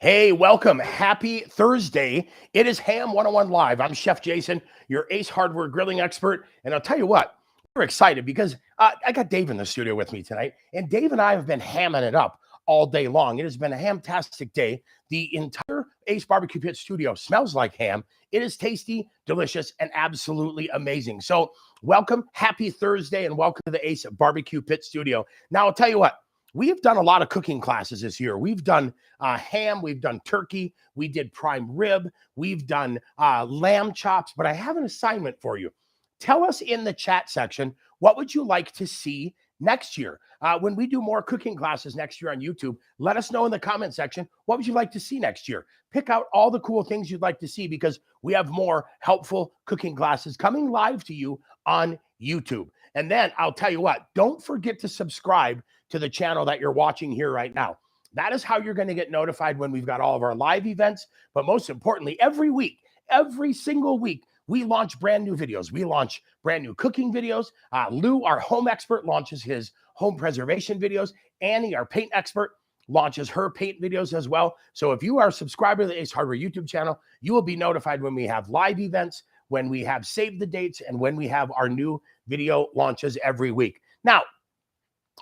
Hey, welcome. Happy Thursday. It is Ham 101 Live. I'm Chef Jason, your Ace Hardware grilling expert. And I'll tell you what, we're excited because I got Dave in the studio with me tonight. And Dave and I have been hamming it up all day long. It has been a hamtastic day. The entire Ace Barbecue Pit studio smells like ham. It is tasty, delicious, and absolutely amazing. So welcome. Happy Thursday and welcome to the Ace Barbecue Pit studio. Now, I'll tell you what. We have done a lot of cooking classes this year. We've done ham, we've done turkey, we did prime rib, we've done lamb chops, but I have an assignment for you. Tell us in the chat section, what would you like to see next year? When we do more cooking classes next year on YouTube, let us know in the comment section, what would you like to see next year? Pick out all the cool things you'd like to see because we have more helpful cooking classes coming live to you on YouTube. And then I'll tell you what, don't forget to subscribe to the channel that you're watching here right now. That is how you're going to get notified when we've got all of our live events. But most importantly, every week, every single week, we launch brand new videos. We launch brand new cooking videos. Lou, our home expert, launches his home preservation videos. Annie, our paint expert, launches her paint videos as well. So if you are a subscriber to the Ace Hardware YouTube channel, you will be notified when we have live events, when we have save the dates, and when we have our new video launches every week. Now,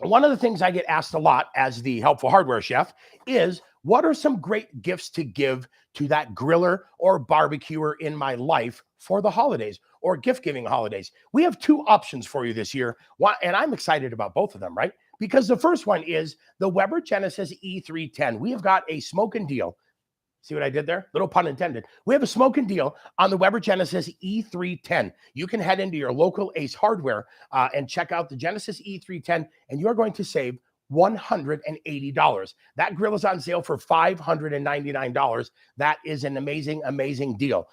one of the things I get asked a lot as the helpful hardware chef is, what are some great gifts to give to that griller or barbecuer in my life for the holidays or gift giving holidays? We have two options for you this year. And I'm excited about both of them, right? Because the first one is the Weber Genesis E310. We have got a smoking deal. See what I did there? Little pun intended. We have a smoking deal on the Weber Genesis E310. You can head into your local Ace Hardware and check out the Genesis E310, and you're going to save $180. That grill is on sale for $599. That is an amazing, amazing deal.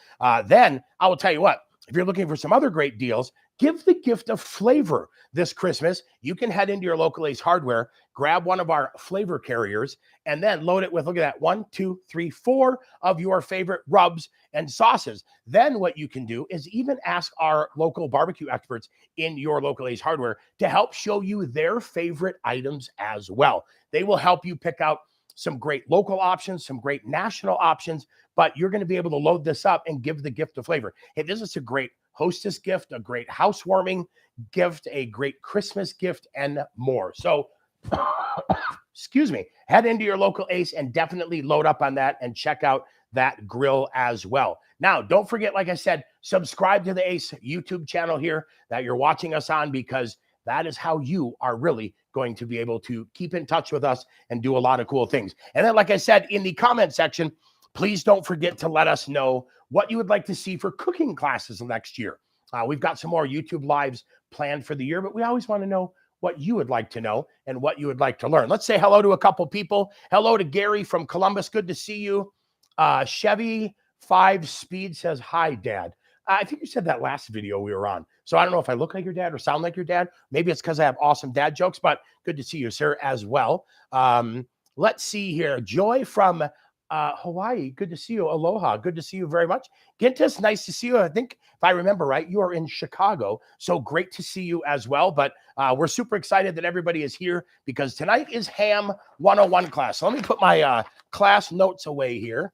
Then I will tell you what, if you're looking for some other great deals, give the gift of flavor this Christmas. You can head into your local Ace Hardware, grab one of our flavor carriers, and then load it with, look at that, 1, 2, 3, 4 of your favorite rubs and sauces. Then what you can do is even ask our local barbecue experts in your local Ace Hardware to help show you their favorite items as well. They will help you pick out some great local options, some great national options, but you're going to be able to load this up and give the gift of flavor. Hey, this is a great hostess gift, a great housewarming gift, a great Christmas gift, and more. So, excuse me, head into your local Ace and definitely load up on that and check out that grill as well. Now, don't forget, like I said, subscribe to the Ace YouTube channel here that you're watching us on, because that is how you are really going to be able to keep in touch with us and do a lot of cool things. And then, like I said, in the comment section, please don't forget to let us know what you would like to see for cooking classes next year. We've got some more YouTube lives planned for the year, but we always want to know what you would like to know and what you would like to learn. Let's say hello to a couple people. Hello to Gary from Columbus. Good to see you. Chevy 5 Speed says, hi, Dad. I think you said that last video we were on. So I don't know if I look like your dad or sound like your dad. Maybe it's because I have awesome dad jokes, but good to see you, sir, as well. Let's see here. Joy from Hawaii. Good to see you. Aloha. Good to see you very much. Gintis, nice to see you. I think if I remember right, you are in Chicago. So great to see you as well. But we're super excited that everybody is here because tonight is Ham 101 class. So let me put my class notes away here.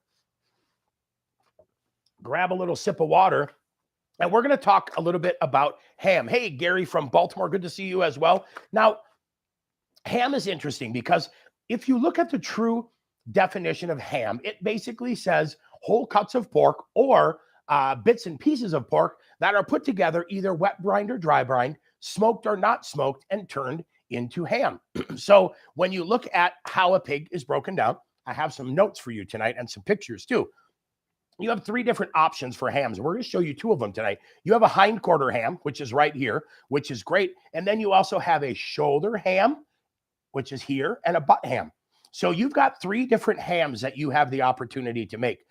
Grab a little sip of water. And we're going to talk a little bit about ham. Hey, Gary from Baltimore. Good to see you as well. Now, ham is interesting because if you look at the true definition of ham, it basically says whole cuts of pork or bits and pieces of pork that are put together, either wet brined or dry brined, smoked or not smoked, and turned into ham. So when you look at how a pig is broken down, I have some notes for you tonight and some pictures too. You have 3 different options for hams. We're going to show you 2 of them tonight. You have a hind quarter ham, which is right here, which is great. And then you also have a shoulder ham, which is here, and a butt ham. So you've got 3 different hams that you have the opportunity to make.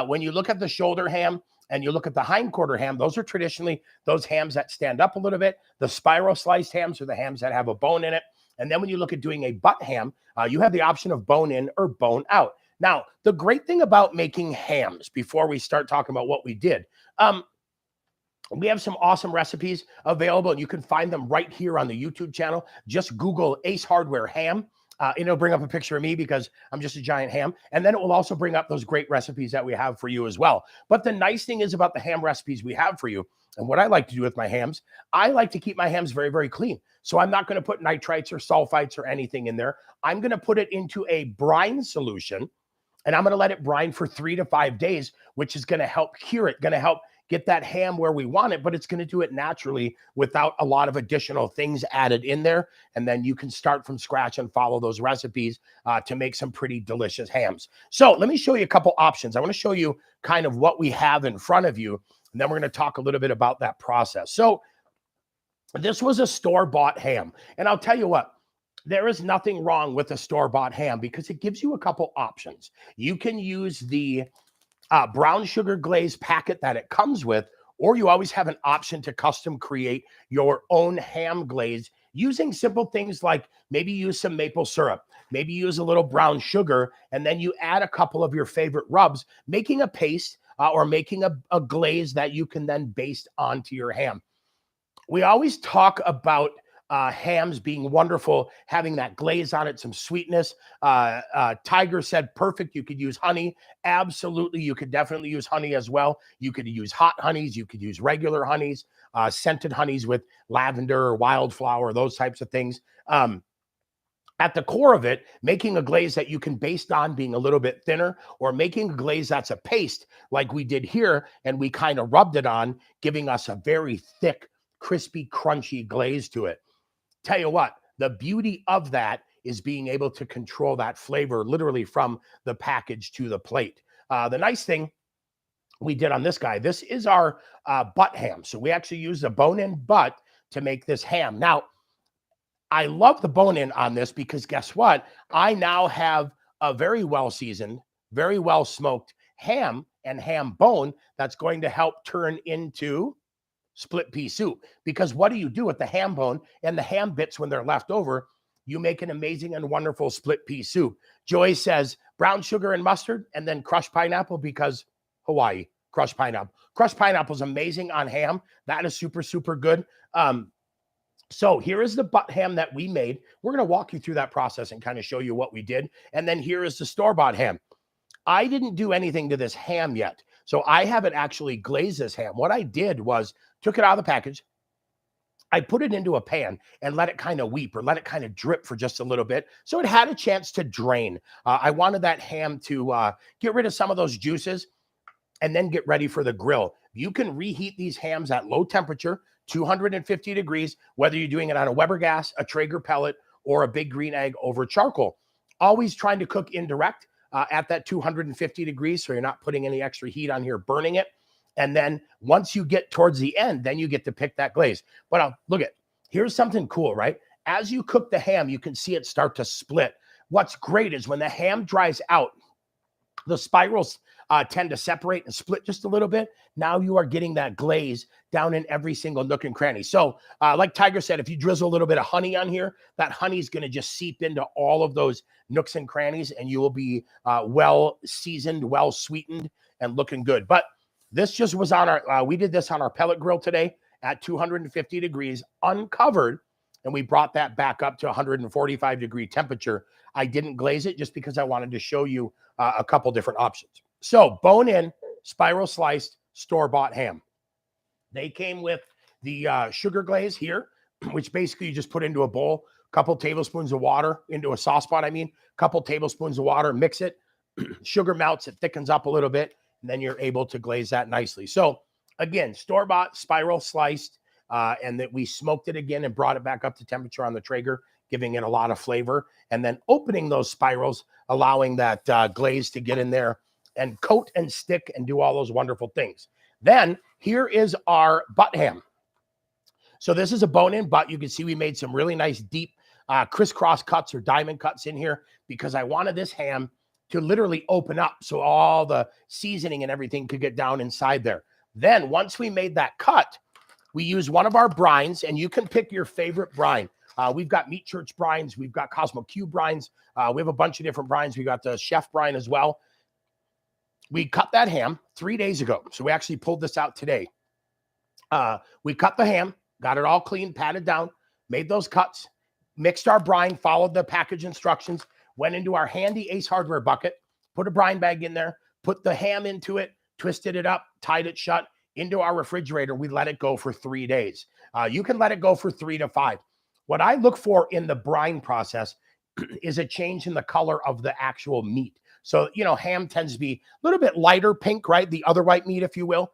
When you look at the shoulder ham and you look at the hind quarter ham, those are traditionally those hams that stand up a little bit. The spiral sliced hams are the hams that have a bone in it. And then when you look at doing a butt ham, you have the option of bone in or bone out. Now, the great thing about making hams, before we start talking about what we did, we have some awesome recipes available, and you can find them right here on the YouTube channel. Just Google Ace Hardware Ham, It'll bring up a picture of me because I'm just a giant ham. And then it will also bring up those great recipes that we have for you as well. But the nice thing is about the ham recipes we have for you, and what I like to do with my hams, I like to keep my hams very, very clean. So I'm not going to put nitrites or sulfites or anything in there. I'm going to put it into a brine solution, and I'm going to let it brine for 3 to 5 days, which is going to help cure it, going to help get that ham where we want it, but it's going to do it naturally without a lot of additional things added in there. And then you can start from scratch and follow those recipes to make some pretty delicious hams. So let me show you a couple options. I want to show you kind of what we have in front of you, and then we're going to talk a little bit about that process. So this was a store-bought ham. And I'll tell you what, there is nothing wrong with a store-bought ham because it gives you a couple options. You can use the brown sugar glaze packet that it comes with, or you always have an option to custom create your own ham glaze using simple things like maybe use some maple syrup, maybe use a little brown sugar, and then you add a couple of your favorite rubs, making a paste or making a glaze that you can then baste onto your ham. We always talk about hams being wonderful, having that glaze on it, some sweetness. Tiger said, perfect. You could use honey. Absolutely. You could definitely use honey as well. You could use hot honeys. You could use regular honeys, scented honeys with lavender or wildflower, those types of things. At the core of it, making a glaze that you can baste on being a little bit thinner, or making a glaze that's a paste like we did here, and we kind of rubbed it on, giving us a very thick, crispy, crunchy glaze to it. Tell you what, the beauty of that is being able to control that flavor literally from the package to the plate. The nice thing we did on this guy, this is our butt ham. So we actually used a bone-in butt to make this ham. Now, I love the bone-in on this because guess what? I now have a very well-seasoned, very well-smoked ham and ham bone that's going to help turn into split pea soup. Because what do you do with the ham bone and the ham bits when they're left over? You make an amazing and wonderful split pea soup. Joy says brown sugar and mustard and then crushed pineapple because Hawaii, crushed pineapple. Crushed pineapple is amazing on ham. That is super, super good. So here is the butt ham that we made. We're going to walk you through that process and kind of show you what we did. And then here is the store-bought ham. I didn't do anything to this ham yet. So I haven't actually glazed this ham. What I did was took it out of the package. I put it into a pan and let it kind of weep or let it kind of drip for just a little bit. So it had a chance to drain. I wanted that ham to get rid of some of those juices and then get ready for the grill. You can reheat these hams at low temperature, 250 degrees, whether you're doing it on a Weber gas, a Traeger pellet, or a big green egg over charcoal. Always trying to cook indirect at that 250 degrees, so you're not putting any extra heat on here, burning it. And then once you get towards the end, then you get to pick that glaze. But look at, here's something cool, right? As you cook the ham, you can see it start to split. What's great is when the ham dries out, the spirals tend to separate and split just a little bit. Now you are getting that glaze down in every single nook and cranny. So like Tiger said, if you drizzle a little bit of honey on here, that honey is going to just seep into all of those nooks and crannies, and you will be well seasoned, well sweetened, and looking good. But this just was on our, we did this on our pellet grill today at 250 degrees, uncovered, and we brought that back up to 145 degree temperature. I didn't glaze it just because I wanted to show you a couple different options. So bone-in, spiral sliced, store-bought ham. They came with the sugar glaze here, which basically you just put into a bowl, a couple tablespoons of water, into a sauce pot, couple tablespoons of water, mix it, sugar melts, it thickens up a little bit, and then you're able to glaze that nicely. So again, store-bought, spiral sliced, and that we smoked it again and brought it back up to temperature on the Traeger, giving it a lot of flavor, and then opening those spirals, allowing that glaze to get in there and coat and stick and do all those wonderful things. Then here is our butt ham. So this is a bone-in butt. You can see we made some really nice deep crisscross cuts or diamond cuts in here because I wanted this ham to literally open up so all the seasoning and everything could get down inside there. Then once we made that cut, we use one of our brines, and you can pick your favorite brine. We've got Meat Church brines. We've got Cosmo Cube brines. We have a bunch of different brines. We got the Chef brine as well. We cut that ham 3 days ago. So we actually pulled this out today. We cut the ham, got it all clean, patted down, made those cuts, mixed our brine, followed the package instructions, went into our handy Ace Hardware bucket, put a brine bag in there, put the ham into it, twisted it up, tied it shut into our refrigerator. We let it go for 3 days. You can let it go for 3 to 5. What I look for in the brine process is a change in the color of the actual meat. So, ham tends to be a little bit lighter pink, right? The other white meat, if you will.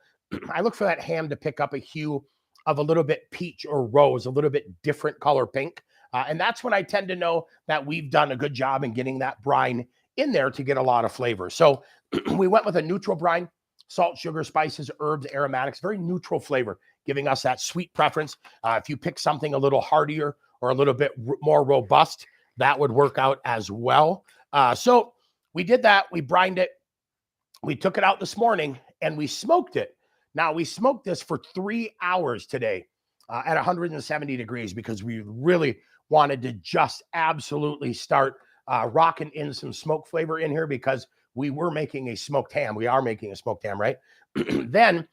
I look for that ham to pick up a hue of a little bit peach or rose, a little bit different color pink. And that's when I tend to know that we've done a good job in getting that brine in there to get a lot of flavor. So we went with a neutral brine, salt, sugar, spices, herbs, aromatics, very neutral flavor, giving us that sweet preference. If you pick something a little heartier or a little bit more robust, that would work out as well. So we did that. We brined it. We took it out this morning and we smoked it. Now, we smoked this for 3 hours today at 170 degrees because we really wanted to just absolutely start rocking in some smoke flavor in here because we were making a smoked ham. We are making a smoked ham, right? Then,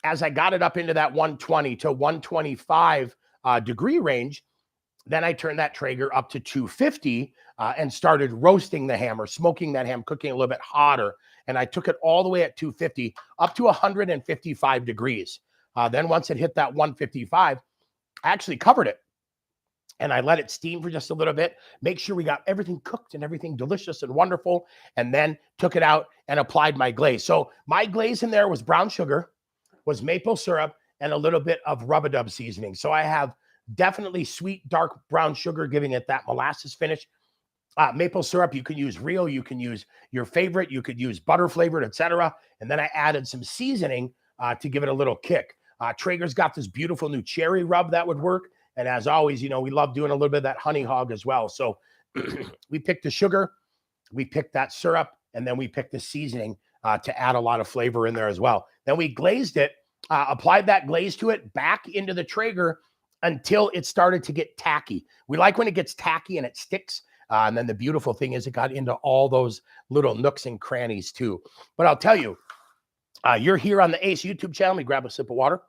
as I got it up into that 120 to 125 degree range, then I turned that Traeger up to 250 and started roasting the ham or smoking that ham, cooking a little bit hotter. And I took it all the way at 250 up to 155 degrees. Then once it hit that 155, I actually covered it and I let it steam for just a little bit, make sure we got everything cooked and everything delicious and wonderful, and then took it out and applied my glaze. So my glaze in there was brown sugar, was maple syrup, and a little bit of rub-a-dub seasoning. So I have definitely sweet, dark brown sugar, giving it that molasses finish. Maple syrup, you can use real, you can use your favorite, you could use butter flavored, etc. And then I added some seasoning to give it a little kick. Traeger's got this beautiful new cherry rub that would work. And as always, we love doing a little bit of that honey hog as well. So we picked the sugar, we picked that syrup, and then we picked the seasoning to add a lot of flavor in there as well. Then we glazed it, applied that glaze to it back into the Traeger until it started to get tacky. We like when it gets tacky and it sticks. And then the beautiful thing is it got into all those little nooks and crannies too. But I'll tell you, you're here on the Ace YouTube channel. Let me grab a sip of water.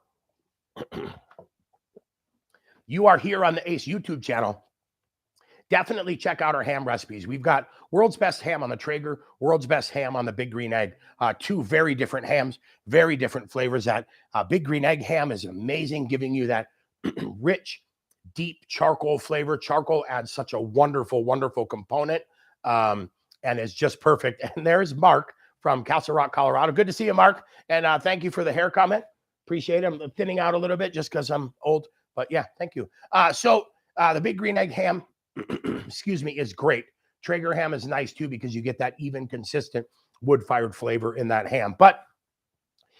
You are here on the Ace YouTube channel. Definitely check out our ham recipes. We've got world's best ham on the Traeger, world's best ham on the Big Green Egg. Two very different hams, very different flavors. That Big Green Egg ham is amazing, giving you that rich, deep charcoal flavor. Charcoal adds such a wonderful, wonderful component and is just perfect. And there's Mark from Castle Rock, Colorado. Good to see you, Mark. And thank you for the hair comment. Appreciate it. I'm thinning out a little bit just because I'm old. But yeah, thank you. So the Big Green Egg ham, excuse me, is great. Traeger ham is nice too because you get that even, consistent wood-fired flavor in that ham. But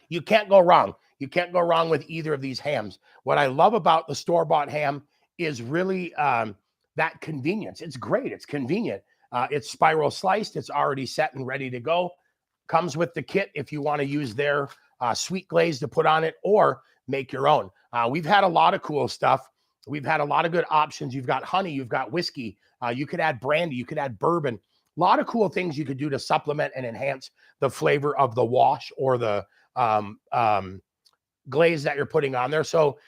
you can't go wrong. You can't go wrong with either of these hams. What I love about the store-bought ham is really that convenience. It's great. It's convenient. It's spiral sliced. It's already set and ready to go. Comes with the kit if you want to use their sweet glaze to put on it or make your own. We've had a lot of cool stuff. We've had a lot of good options. You've got honey, you've got whiskey. You could add brandy, you could add bourbon. A lot of cool things you could do to supplement and enhance the flavor of the wash or the glaze that you're putting on there. So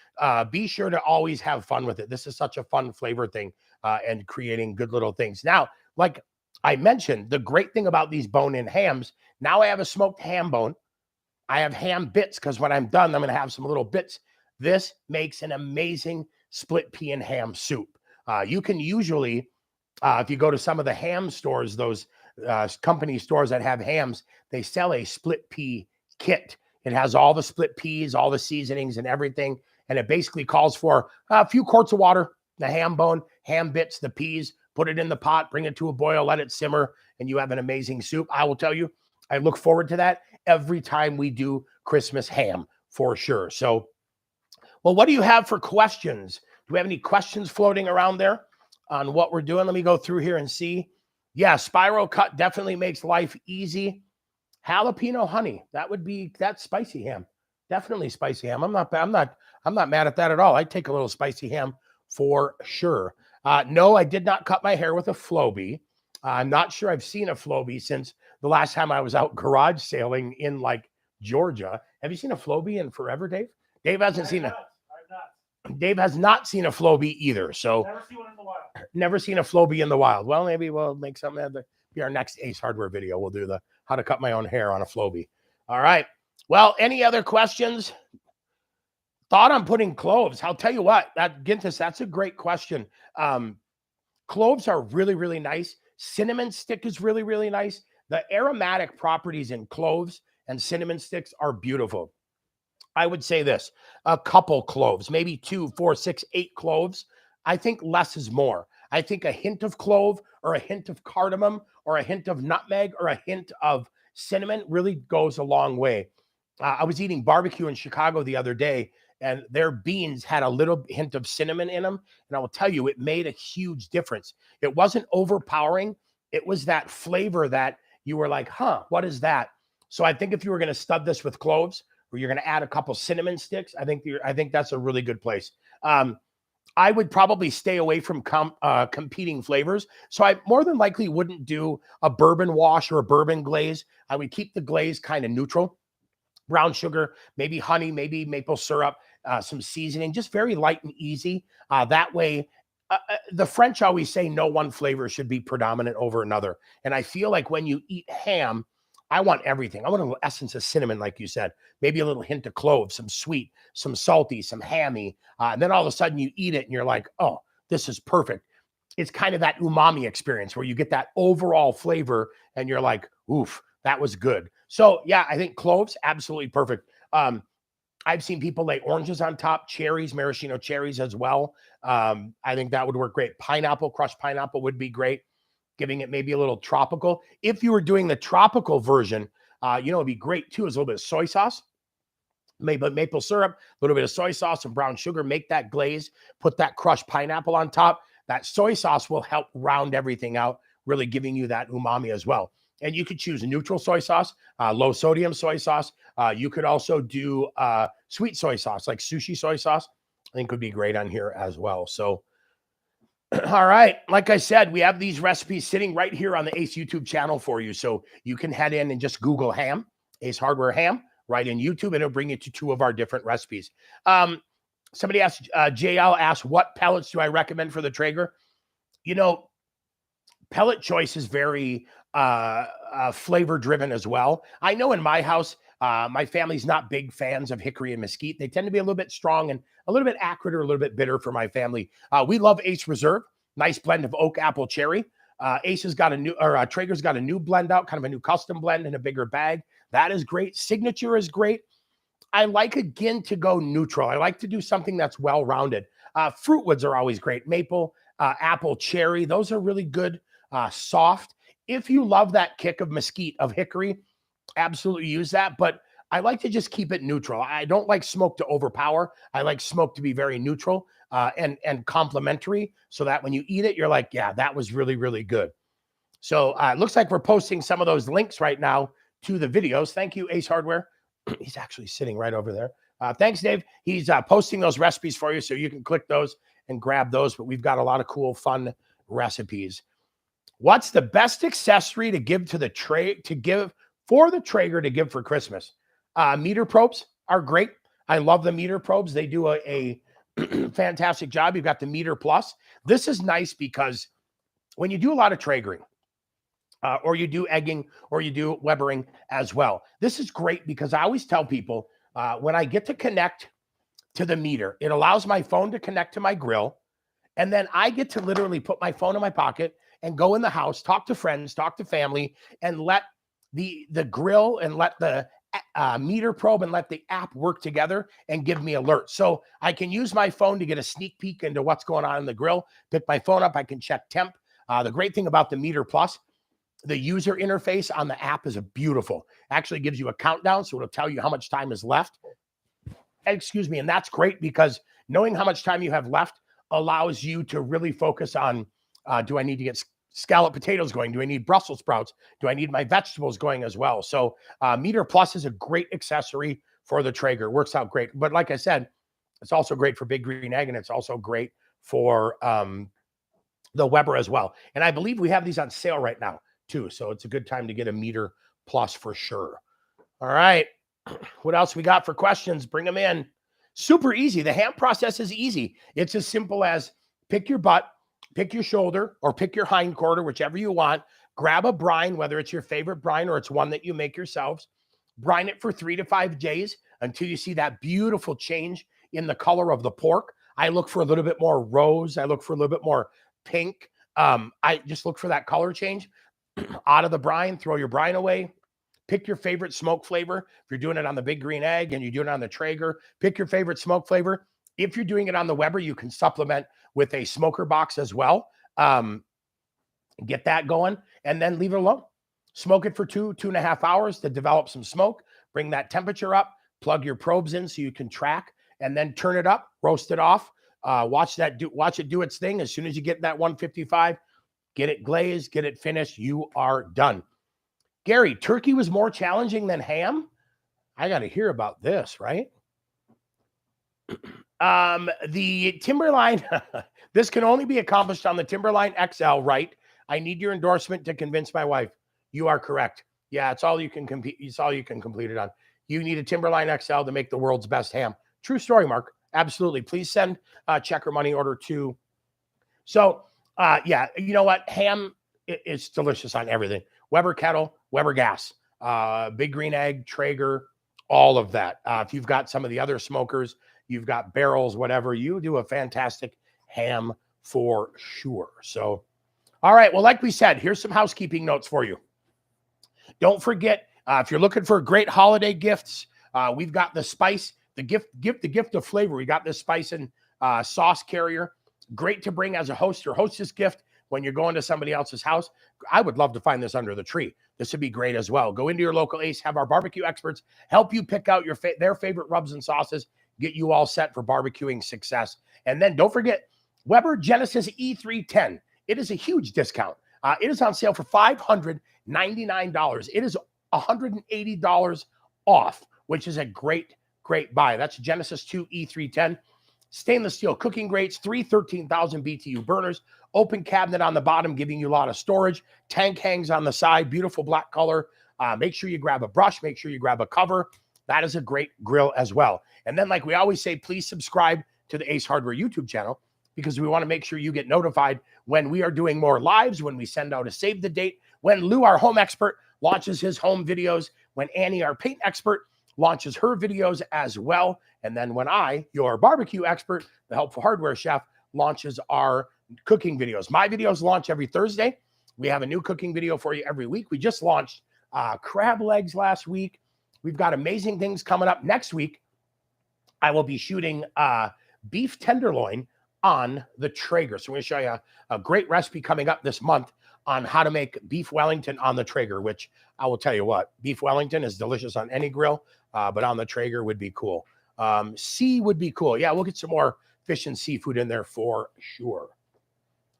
be sure to always have fun with it. This is such a fun flavor thing and creating good little things. Now, like I mentioned, the great thing about these bone-in hams, now I have a smoked ham bone. I have ham bits because when I'm done, I'm going to have some little bits. This makes an amazing split pea and ham soup. You can usually, if you go to some of the ham stores, those company stores that have hams, they sell a split pea kit. It has all the split peas, all the seasonings and everything. And it basically calls for a few quarts of water, the ham bone, ham bits, the peas, put it in the pot, bring it to a boil, let it simmer, and you have an amazing soup. I will tell you, I look forward to that every time we do Christmas ham for sure. So, well, what do you have for questions? Do we have any questions floating around there on what we're doing? Let me go through here and see. Yeah, spiral cut definitely makes life easy. Jalapeno honey, that's spicy ham. Definitely spicy ham. I'm not mad at that at all. I'd take a little spicy ham for sure. No, I did not cut my hair with a Flowbee. I'm not sure I've seen a Flowbee since the last time I was out garage sailing in like Georgia. Have you seen a Flowbee in forever, Dave? Dave hasn't seen it. Dave has not seen a Flowbee either. So Never seen one in the wild. Never seen a Flowbee in the wild. Well, maybe we'll make something that be our next Ace Hardware video. We'll do the how to cut my own hair on a Flowbee. All right. Well, any other questions? Thought on putting cloves. I'll tell you what, Gintis, that's a great question. Cloves are really, really nice. Cinnamon stick is really, really nice. The aromatic properties in cloves and cinnamon sticks are beautiful. I would say this, a couple cloves, maybe 2, 4, 6, 8 cloves. I think less is more. I think a hint of clove or a hint of cardamom or a hint of nutmeg or a hint of cinnamon really goes a long way. I was eating barbecue in Chicago the other day, and their beans had a little hint of cinnamon in them. And I will tell you, it made a huge difference. It wasn't overpowering. It was that flavor that you were like, huh, what is that? So I think if you were going to stud this with cloves, or you're going to add a couple cinnamon sticks, I think that's a really good place. I would probably stay away from competing flavors. So I more than likely wouldn't do a bourbon wash or a bourbon glaze. I would keep the glaze kind of neutral. Brown sugar, maybe honey, maybe maple syrup, some seasoning, just very light and easy. That way, the French always say no one flavor should be predominant over another. And I feel like when you eat ham, I want everything. I want a little essence of cinnamon, like you said, maybe a little hint of clove, some sweet, some salty, some hammy. And then all of a sudden you eat it and you're like, oh, this is perfect. It's kind of that umami experience where you get that overall flavor and you're like, oof, that was good. So yeah, I think cloves, absolutely perfect. I've seen people lay oranges on top, cherries, maraschino cherries as well. I think that would work great. Pineapple, crushed pineapple would be great. Giving it maybe a little tropical. If you were doing the tropical version, it'd be great too, is a little bit of soy sauce, maybe maple syrup, a little bit of soy sauce and brown sugar, make that glaze, put that crushed pineapple on top. That soy sauce will help round everything out, really giving you that umami as well. And you could choose a neutral soy sauce, low sodium soy sauce. You could also do sweet soy sauce, like sushi soy sauce. I think would be great on here as well. So, all right. Like I said, we have these recipes sitting right here on the Ace YouTube channel for you. So you can head in and just Google ham, Ace Hardware ham, right in YouTube, and it'll bring you to 2 of our different recipes. Somebody asked, JL asked, what pellets do I recommend for the Traeger? Pellet choice is very flavor driven as well. I know in my house, my family's not big fans of hickory and mesquite. They tend to be a little bit strong and a little bit acrid or a little bit bitter for my family. We love Ace Reserve, nice blend of oak, apple, cherry. Ace has got Traeger's got a new blend out, kind of a new custom blend in a bigger bag. That is great. Signature is great. I like, again, to go neutral. I like to do something that's well-rounded. Fruitwoods are always great. Maple, apple, cherry, those are really good. Soft. If you love that kick of mesquite, of hickory, absolutely use that. But I like to just keep it neutral. I don't like smoke to overpower. I like smoke to be very neutral and complementary, so that when you eat it, you're like, yeah, that was really, really good. So it looks like we're posting some of those links right now to the videos. Thank you, Ace Hardware. He's actually sitting right over there. Thanks, Dave. He's posting those recipes for you, so you can click those and grab those. But we've got a lot of cool, fun recipes. What's the best accessory to give to the Traeger to give for Christmas? Meter probes are great. I love the meter probes. They do a fantastic job. You've got the Meter Plus. This is nice because when you do a lot of Traegering, or you do egging, or you do Webering as well, this is great because I always tell people when I get to connect to the meter, it allows my phone to connect to my grill, and then I get to literally put my phone in my pocket and go in the house, talk to friends, talk to family, and let the grill and let the meter probe and let the app work together and give me alerts. So I can use my phone to get a sneak peek into what's going on in the grill, pick my phone up, I can check temp. The great thing about the Meter Plus, the user interface on the app is beautiful. Actually gives you a countdown, so it'll tell you how much time is left. Excuse me. And that's great because knowing how much time you have left allows you to really focus on, do I need to get scallop potatoes going? Do I need Brussels sprouts? Do I need my vegetables going as well? So Meter Plus is a great accessory for the Traeger. Works out great. But like I said, it's also great for Big Green Egg, and it's also great for the Weber as well. And I believe we have these on sale right now too. So it's a good time to get a Meter Plus for sure. All right. What else we got for questions? Bring them in. Super easy. The ham process is easy. It's as simple as pick your butt, pick your shoulder, or pick your hind quarter, whichever you want. Grab a brine, whether it's your favorite brine or it's one that you make yourselves. Brine it for 3 to 5 days until you see that beautiful change in the color of the pork. I look for a little bit more rose. I look for a little bit more pink. I just look for that color change. Out of the brine, throw your brine away. Pick your favorite smoke flavor. If you're doing it on the Big Green Egg and you're doing it on the Traeger, pick your favorite smoke flavor. If you're doing it on the Weber, you can supplement with a smoker box as well. Get that going and then leave it alone. Smoke it for 2.5 hours to develop some smoke. Bring that temperature up. Plug your probes in so you can track, and then turn it up. Roast it off. Watch it do its thing. As soon as you get that 155, get it glazed, get it finished. You are done. Gary, turkey was more challenging than ham? I got to hear about this, right? The Timberline, this can only be accomplished on the Timberline XL, right? I need your endorsement to convince my wife. You are correct. Yeah, it's all you can compete. It's all you can complete it on. You need a Timberline XL to make the world's best ham. True story, Mark. Absolutely. Please send check or money order to. So, yeah, you know what? Ham is delicious on everything. Weber kettle, Weber gas, Big Green Egg, Traeger, all of that. If you've got some of the other smokers, you've got barrels, whatever, you do a fantastic ham for sure. So, all right. Well, like we said, here's some housekeeping notes for you. Don't forget, if you're looking for great holiday gifts, we've got the spice, the gift of flavor. We got this spice and sauce carrier. Great to bring as a host or hostess gift when you're going to somebody else's house. I would love to find this under the tree. This would be great as well. Go into your local Ace, have our barbecue experts help you pick out their favorite rubs and sauces, get you all set for barbecuing success. And then don't forget Weber Genesis E310. It is a huge discount. It is on sale for $599. It is $180 off, which is a great buy. That's Genesis 2 E310. Stainless steel cooking grates, 3 13,000 BTU burners, open cabinet on the bottom, giving you a lot of storage. Tank hangs on the side, beautiful black color. Make sure you grab a brush. Make sure you grab a cover. That is a great grill as well. And then, like we always say, please subscribe to the Ace Hardware YouTube channel, because we want to make sure you get notified when we are doing more lives, when we send out a save the date, when Lou, our home expert, launches his home videos, when Annie, our paint expert, launches her videos as well. And then when I, your barbecue expert, the Helpful Hardware Chef, launches our cooking videos. My videos launch every Thursday. We have a new cooking video for you every week. We just launched crab legs last week. We've got amazing things coming up next week. I will be shooting beef tenderloin on the Traeger. So we're going to show you a great recipe coming up this month on how to make beef Wellington on the Traeger, which I will tell you what, beef Wellington is delicious on any grill, but on the Traeger would be cool. Sea would be cool. Yeah, we'll get some more fish and seafood in there for sure.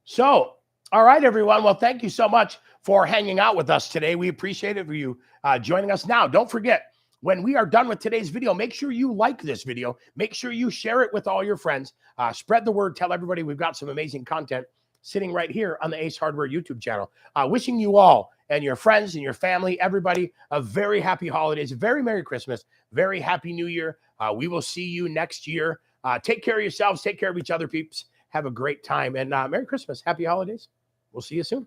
So, all right, everyone. Well, thank you so much for hanging out with us today. We appreciate it for you joining us. Now, don't forget, when we are done with today's video, make sure you like this video. Make sure you share it with all your friends. Spread the word. Tell everybody we've got some amazing content sitting right here on the Ace Hardware YouTube channel. Wishing you all and your friends and your family, everybody, a very happy holidays, a very Merry Christmas, very Happy New Year. We will see you next year. Take care of yourselves. Take care of each other, peeps. Have a great time. And Merry Christmas. Happy holidays. We'll see you soon.